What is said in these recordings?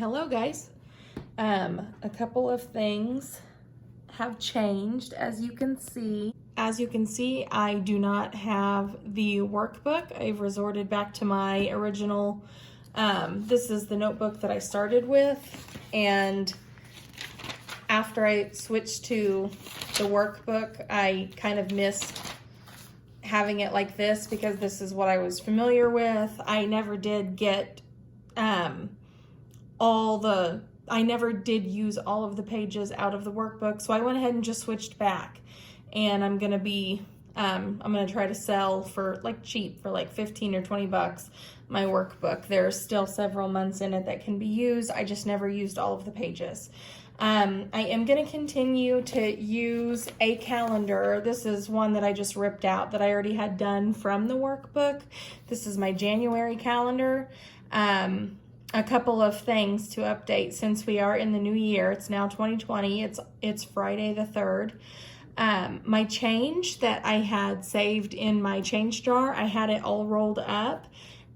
Hello guys. A couple of things have changed as you can see. I do not have the workbook. I've resorted back to my original, this is the notebook that I started with, and after I switched to the workbook, I kind of missed having it like this because this is what I was familiar with. I never did get I never did use all of the pages out of the workbook, so I went ahead and just switched back. And I'm gonna try to sell for like cheap, for like 15 or 20 bucks, my workbook. There's still several months in it that can be used. I just never used all of the pages. I am gonna continue to use a calendar. This is one that I just ripped out that I already had done from the workbook. This is my January calendar. A couple of things to update since we are in the new year. It's now 2020. It's Friday the 3rd. My change that I had saved in my change jar, I had it all rolled up,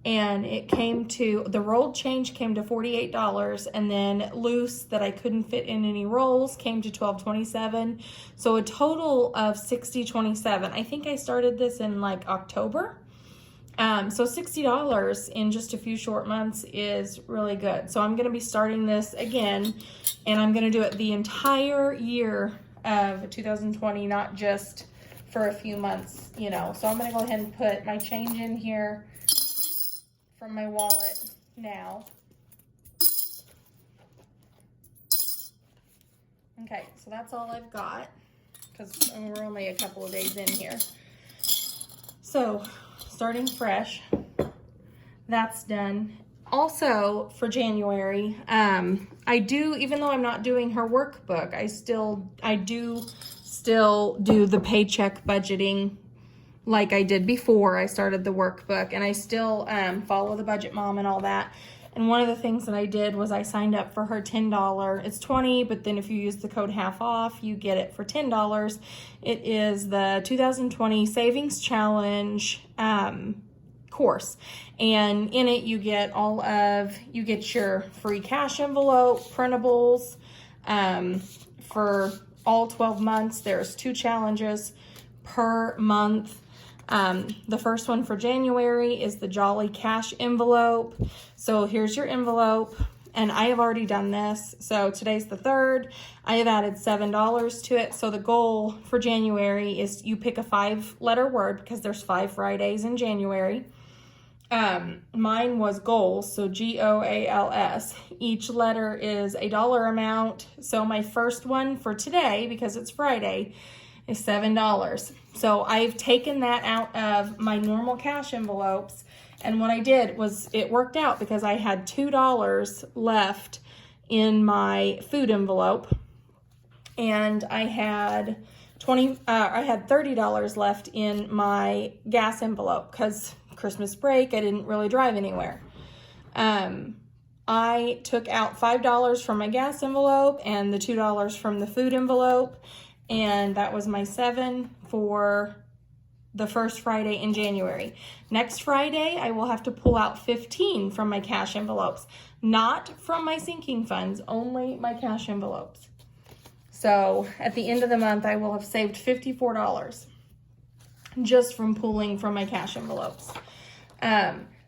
and the rolled change came to $48, and then loose that I couldn't fit in any rolls came to $12.27. So a total of $60.27. I think I started this in like October. So $60 in just a few short months is really good. So I'm going to be starting this again, and I'm going to do it the entire year of 2020, not just for a few months, you know. So I'm going to go ahead and put my change in here from my wallet now. Okay, so that's all I've got because we're only a couple of days in here. So starting fresh, that's done. Also for January, I do, even though I'm not doing her workbook, I do still do the paycheck budgeting like I did before I started the workbook, and I still follow the budget mom and all that. And one of the things that I did was I signed up for her $10. It's $20, but then if you use the code half off, you get it for $10. It is the 2020 Savings Challenge course. And in it, you get your free cash envelope, printables, for all 12 months. There's 2 challenges per month. The first one for January is the Jolly Cash envelope. So here's your envelope, and I have already done this. So today's the 3rd. I have added $7 to it. So the goal for January is you pick a 5-letter word because there's 5 Fridays in January. Mine was goals, so GOALS. Each letter is a dollar amount. So my first one for today, because it's Friday, is $7. So I've taken that out of my normal cash envelopes, and what I did was it worked out because I had $2 left in my food envelope, and I had $30 left in my gas envelope because Christmas break, I didn't really drive anywhere. I took out $5 from my gas envelope and the $2 from the food envelope, and that was my $7 for the first Friday in January. Next Friday, I will have to pull out $15 from my cash envelopes, not from my sinking funds, only my cash envelopes. So at the end of the month, I will have saved $54 just from pulling from my cash envelopes.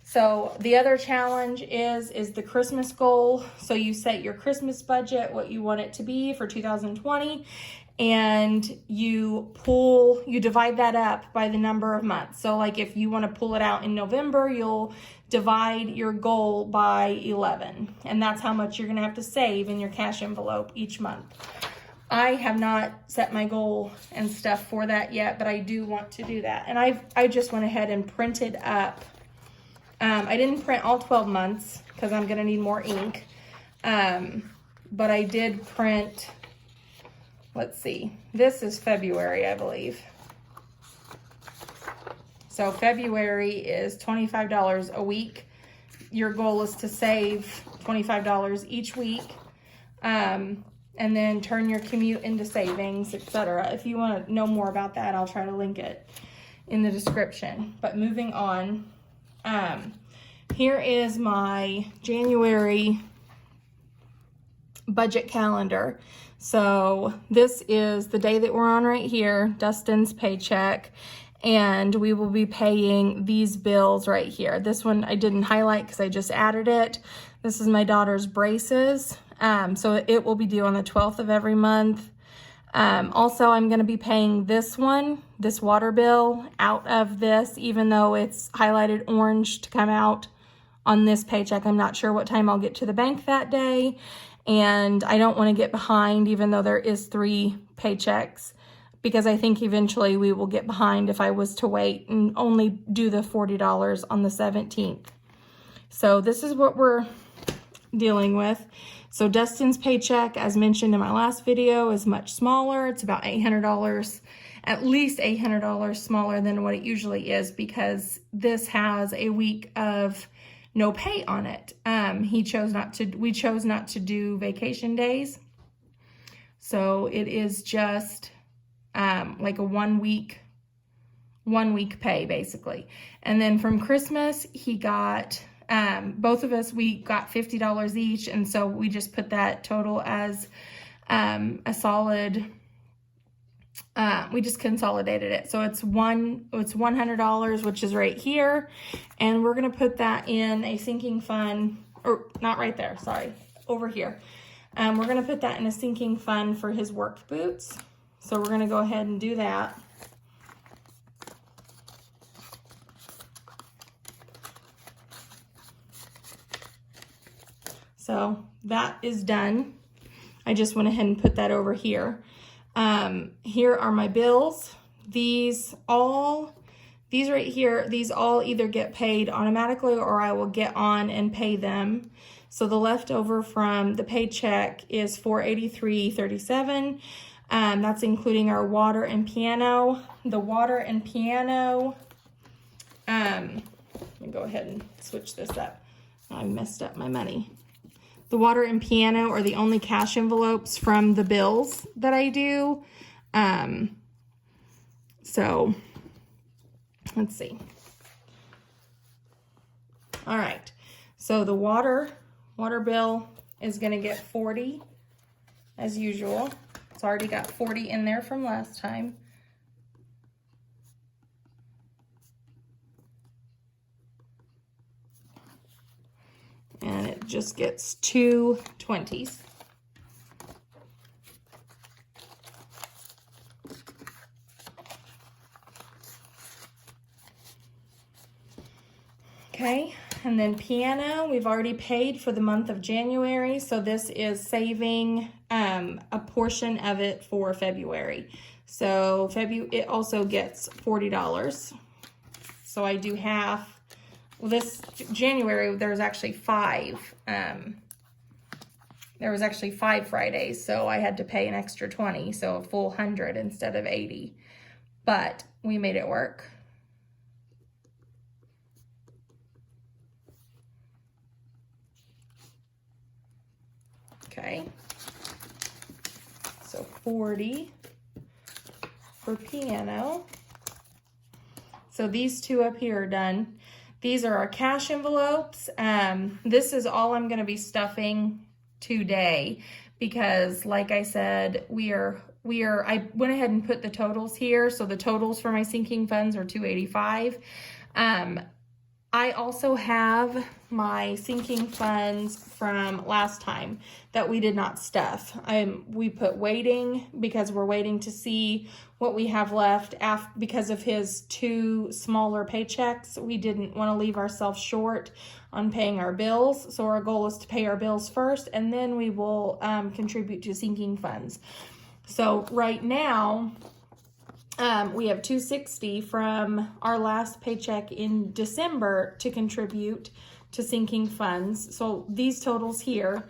So the other challenge is the Christmas goal. So you set your Christmas budget, what you want it to be for 2020, and you divide that up by the number of months. So like if you want to pull it out in November, you'll divide your goal by 11, and that's how much you're going to have to save in your cash envelope each month. I have not set my goal and stuff for that yet, but I do want to do that. And I just went ahead and printed up. I didn't print all 12 months because I'm going to need more ink. But I did print, let's see, this is February, I believe. So February is $25 a week. Your goal is to save $25 each week. And then turn your commute into savings, etc. If you want to know more about that, I'll try to link it in the description. But moving on, here is my January budget calendar. So this is the day that we're on right here, Dustin's paycheck, and we will be paying these bills right here. This one I didn't highlight because I just added it. This is my daughter's braces. So it will be due on the 12th of every month. Also, I'm going to be paying this one, this water bill, out of this, even though it's highlighted orange to come out on this paycheck. I'm not sure what time I'll get to the bank that day, and I don't want to get behind, even though there is 3 paychecks, because I think eventually we will get behind if I was to wait and only do the $40 on the 17th. So this is what we're dealing with. So Dustin's paycheck, as mentioned in my last video, is much smaller. It's about $800, at least $800 smaller than what it usually is, because this has a week of no pay on it. We chose not to do vacation days. So it is just like a one week pay basically. And then from Christmas, he got, both of us, we got $50 each. And so we just put that total as a solid, we just consolidated it. So it's $100, which is right here. And we're going to put that in a sinking fund, or not right there, sorry, over here. We're going to put that in a sinking fund for his work boots. So we're going to go ahead and do that. So that is done. I just went ahead and put that over here. Here are my bills. These right here, these all either get paid automatically or I will get on and pay them. So the leftover from the paycheck is $483.37. That's including our water and piano. The water and piano, let me go ahead and switch this up. I messed up my money. The water and piano are the only cash envelopes from the bills that I do. So let's see. All right. So the water bill is going to get $40 as usual. It's already got $40 in there from last time. And it just gets 2 20s. Okay, and then piano, we've already paid for the month of January, so this is saving a portion of it for February. So it also gets $40. So I do half. Well, this January, there was actually 5. There was actually 5 Fridays, so I had to pay an extra 20, so a full 100 instead of 80. But we made it work. Okay. So 40 for piano. So these 2 up here are done. These are our cash envelopes. This is all I'm going to be stuffing today because, like I said, I went ahead and put the totals here. So the totals for my sinking funds are $285. I also have my sinking funds from last time that we did not stuff. We put waiting because we're waiting to see what we have left because of his 2 smaller paychecks. We didn't want to leave ourselves short on paying our bills. So our goal is to pay our bills first, and then we will contribute to sinking funds. So right now, we have $260 from our last paycheck in December to contribute to sinking funds. So these totals here,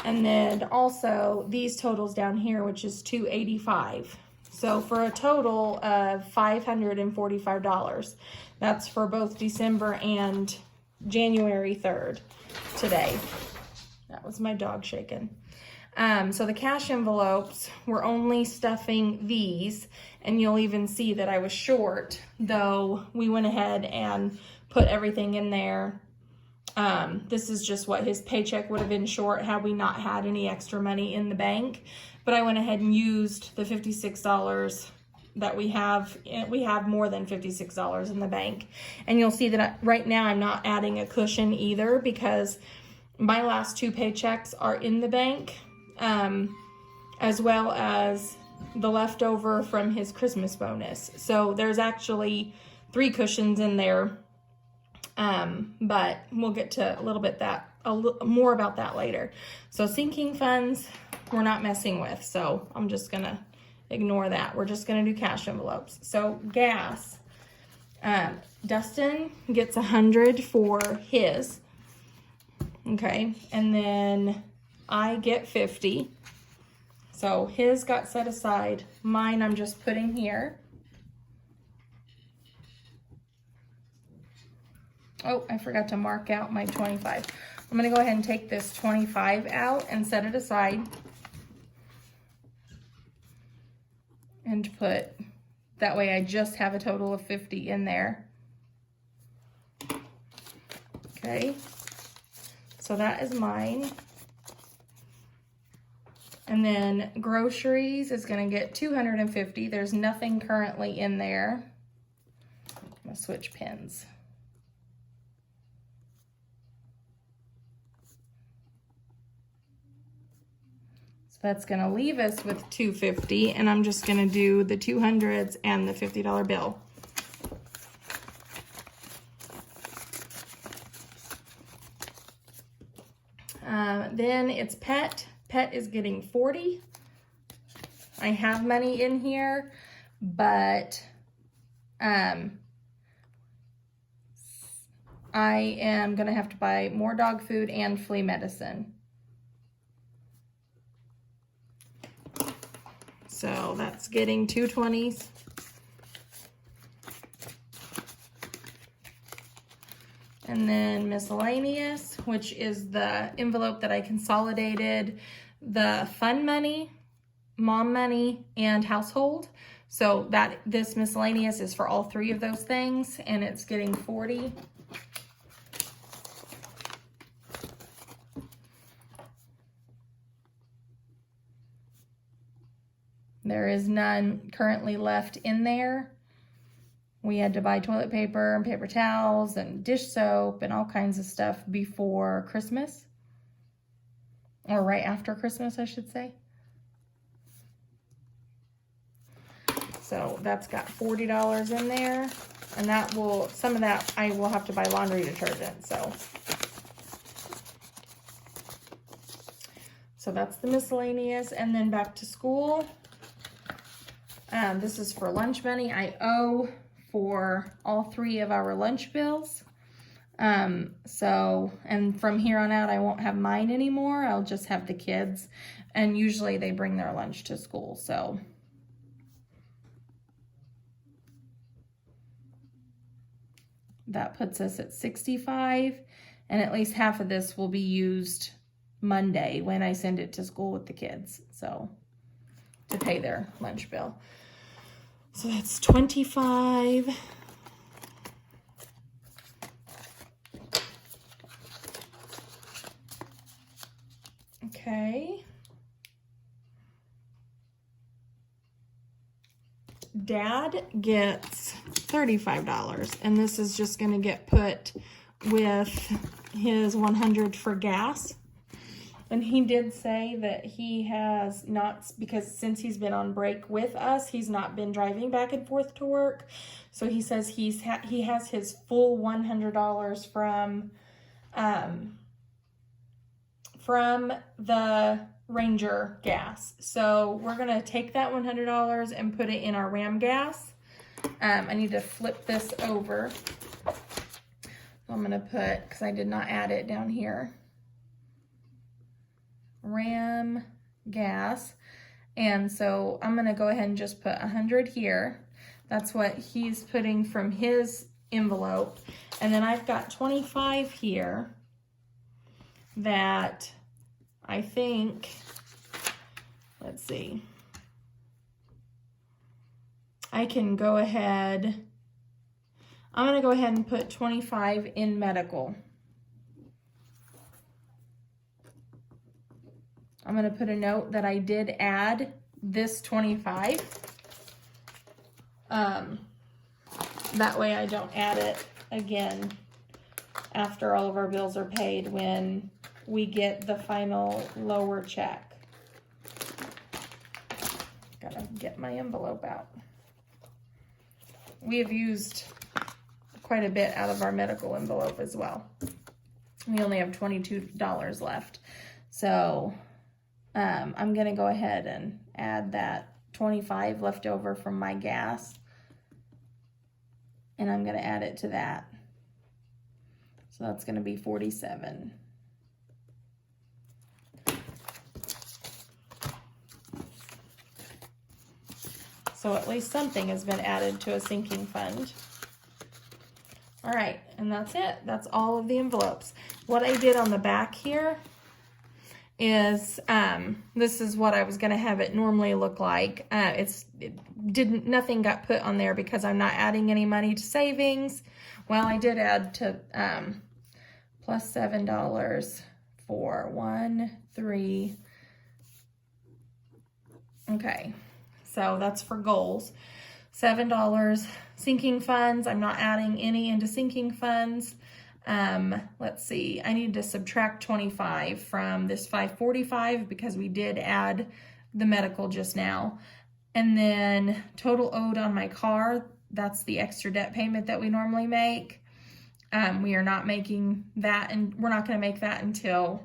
and then also these totals down here, which is $285. So for a total of $545. That's for both December and January 3rd today. That was my dog shaking. So the cash envelopes, we're only stuffing these, and you'll even see that I was short, though we went ahead and put everything in there This is just what his paycheck would have been short had we not had any extra money in the bank. But I went ahead and used the $56 that we have. We have more than $56 in the bank. And you'll see that right now I'm not adding a cushion either, because my last 2 paychecks are in the bank, as well as the leftover from his Christmas bonus. So there's actually 3 cushions in there. But we'll get to a little bit more about that later. So sinking funds, we're not messing with. So I'm just going to ignore that. We're just going to do cash envelopes. So gas, Dustin gets 100 for his. Okay. And then I get 50. So his got set aside. Mine I'm just putting here. Oh, I forgot to mark out my 25. I'm going to go ahead and take this 25 out and set it aside. And put, that way I just have a total of 50 in there. Okay. So that is mine. And then groceries is going to get 250. There's nothing currently in there. I'm going to switch pins. That's going to leave us with 250, and I'm just going to do the 200s and the $50 bill. Then it's pet. Pet is getting 40. I have money in here, but I am going to have to buy more dog food and flea medicine. So that's getting 220s. And then miscellaneous, which is the envelope that I consolidated the fun money, mom money, and household. So that this miscellaneous is for all 3 of those things, and it's getting 40. There is none currently left in there. We had to buy toilet paper and paper towels and dish soap and all kinds of stuff before Christmas. Or right after Christmas, I should say. So that's got $40 in there. And that will, some of that I will have to buy laundry detergent, so. So that's the miscellaneous. And then back to school. This is for lunch money. I owe for all 3 of our lunch bills. And from here on out, I won't have mine anymore. I'll just have the kids. And usually they bring their lunch to school, so. That puts us at 65. And at least half of this will be used Monday when I send it to school with the kids. So, to pay their lunch bill. So that's 25. Okay. Dad gets $35, and this is just going to get put with his 100 for gas. And he did say that he has not, because since he's been on break with us, he's not been driving back and forth to work. So he says he has his full $100 from the Ranger gas. So we're going to take that $100 and put it in our Ram gas. I need to flip this over. I'm going to put, because I did not add it down here, Ram gas. And so I'm going to go ahead and just put 100 here. That's what he's putting from his envelope. And then I've got 25 here that I think, let's see, I can go ahead, I'm going to go ahead and put 25 in medical. I'm gonna put a note that I did add this 25. That way I don't add it again after all of our bills are paid when we get the final lower check. Gotta get my envelope out. We have used quite a bit out of our medical envelope as well. We only have $22 left. So I'm gonna go ahead and add that 25 left over from my gas, and I'm gonna add it to that. So that's gonna be 47. So at least something has been added to a sinking fund. All right, and that's it. That's all of the envelopes. What I did on the back here is, this is what I was gonna have it normally look like. Nothing got put on there because I'm not adding any money to savings. Well, I did add to, plus $7 for 1, 3. Okay, so that's for goals. $7 sinking funds. I'm not adding any into sinking funds. Let's see, I need to subtract 25 from this 545 because we did add the medical just now. And then total owed on my car, that's the extra debt payment that we normally make. We are not making that, and we're not going to make that until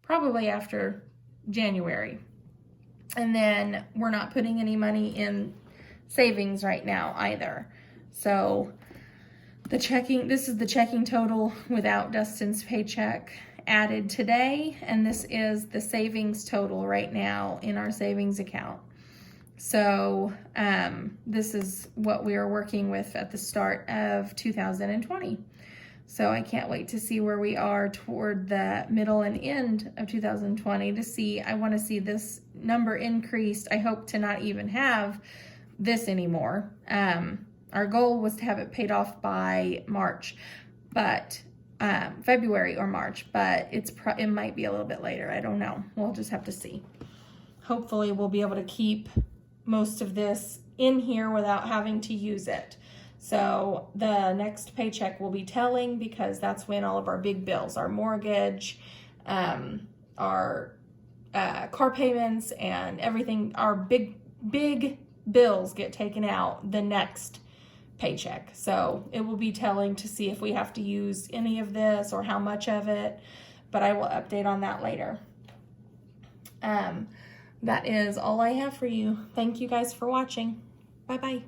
probably after January. And then we're not putting any money in savings right now either. So this is the checking total without Dustin's paycheck added today, and this is the savings total right now in our savings account. So this is what we are working with at the start of 2020. So I can't wait to see where we are toward the middle and end of 2020 to see. I want to see this number increased. I hope to not even have this anymore. Our goal was to have it paid off by March, but February or March, but it might be a little bit later. I don't know. We'll just have to see. Hopefully we'll be able to keep most of this in here without having to use it. So the next paycheck will be telling, because that's when all of our big bills, our mortgage, our car payments, and everything, our big bills get taken out the next paycheck. So it will be telling to see if we have to use any of this or how much of it, but I will update on that later. That is all I have for you. Thank you guys for watching. Bye-bye.